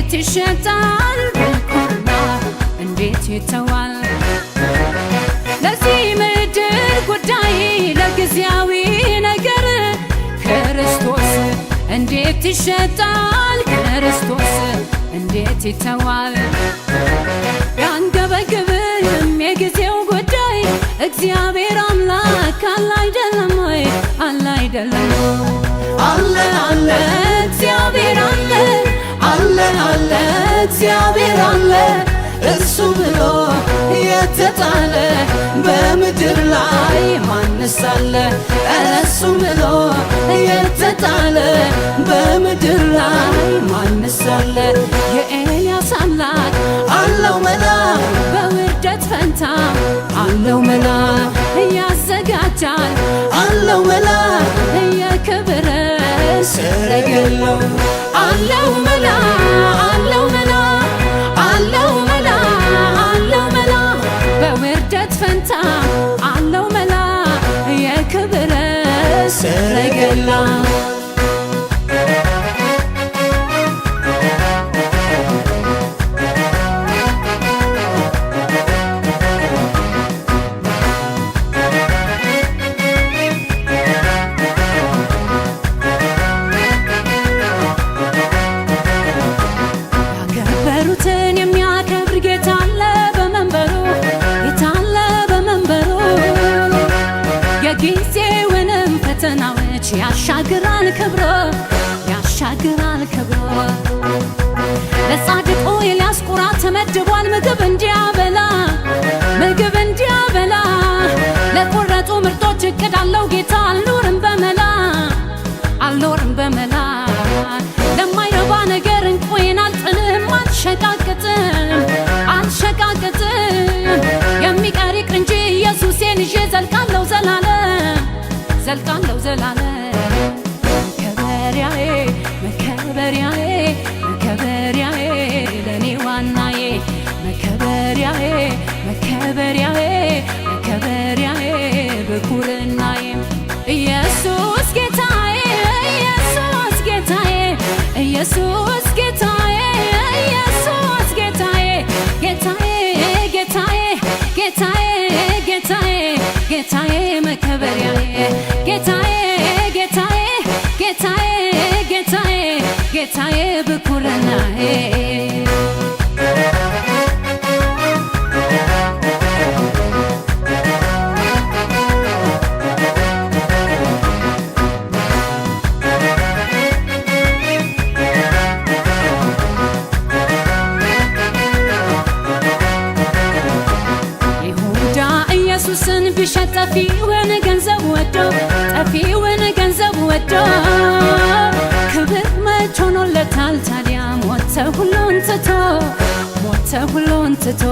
እንዴት ይሸጣል በኩርና እንዴት ይተዋል ለዚህ ምድር ጉዳይ ለጊዜያዊ ነገር ክርስቶስ እንዴት ይሸጣል ክርስቶስ እንዴት ይተዋል ያንገበግብም የጊዜው ጉዳይ እግዚአብሔር አምላክ አለ አይደለም ወይ አለ አይደለም አለ አለ እግዚአብሔር አለ አለ አለ እግዚአብሔር አለ እሱ ብሎ የተጣለ በምድር ላይ ማንስ አለ እሱ ብሎ የተጣለ በምድር ላይ ማንስ አለ የኤልያስ አምላክ አለው መላ በውርደት ፈንታ አለው መላ ያዘጋጃል አለው መላ የክብር ሰረገላ አለው መላ አለው መላ አለው መላ አለው መላ በውርደት ፈንታ አለው መላ የክብር ሰረገላ ያሻግራል ክብሮ ያሻግራል ክብሮ ለጻድቁ ኤልያስ ቁራ ተመድቧል ምግብ እንዲያበላ ለቆረጡ ምርጦች እቅድ አለው ጌታ አልኖርም በመላ ለማይረባ ነገር እንቆይን አልጥልም አልሸቃቅጥም የሚቀር ይቅር እንጂ ኢየሱሴን ይዤ ዘልቃለሁ ዘላለም መከበሪያዬ ለኔ ዋናዬ መከበሪያዬ በኩርናዬ ኢየሱስ ጌታዬ መከበሪያዬ ጌታዬ በኩርናዬ ይሁዳ ኢየሱስን ቢሸጥ ጠፊውን ገንዘብ ወዶ ክብር መች ሆኖለታል ታዲያ ሞተ ሁሉን ትቶ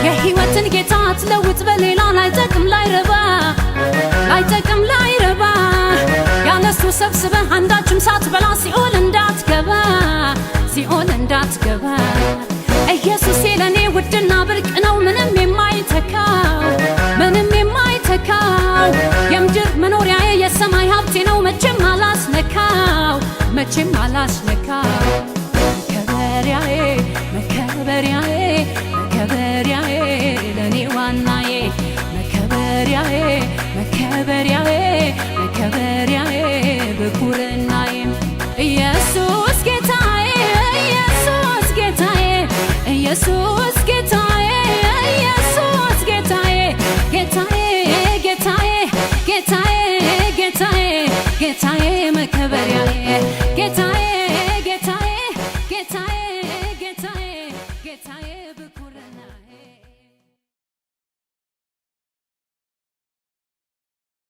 የሕይወትን ጌታ ትለውጥ በሌላ ላይጠቅም ላይረባ ያለሱ ሰብስበህ አንዳችም ሳትበላ ሲኦል እንዳትገባ ኢየሱሴ ለኔ ውድና ብርቅ ነው ምንም የማይተካው የምድር መኖሪያዬ የሰማይ ሀብቴ ነው መቼም አላስነካው መከበሪያዬ ለኔ ዋናዬ መከበሪያዬ በኩርናዬ ኢየሱስ ጌታዬ መከበሪያዬ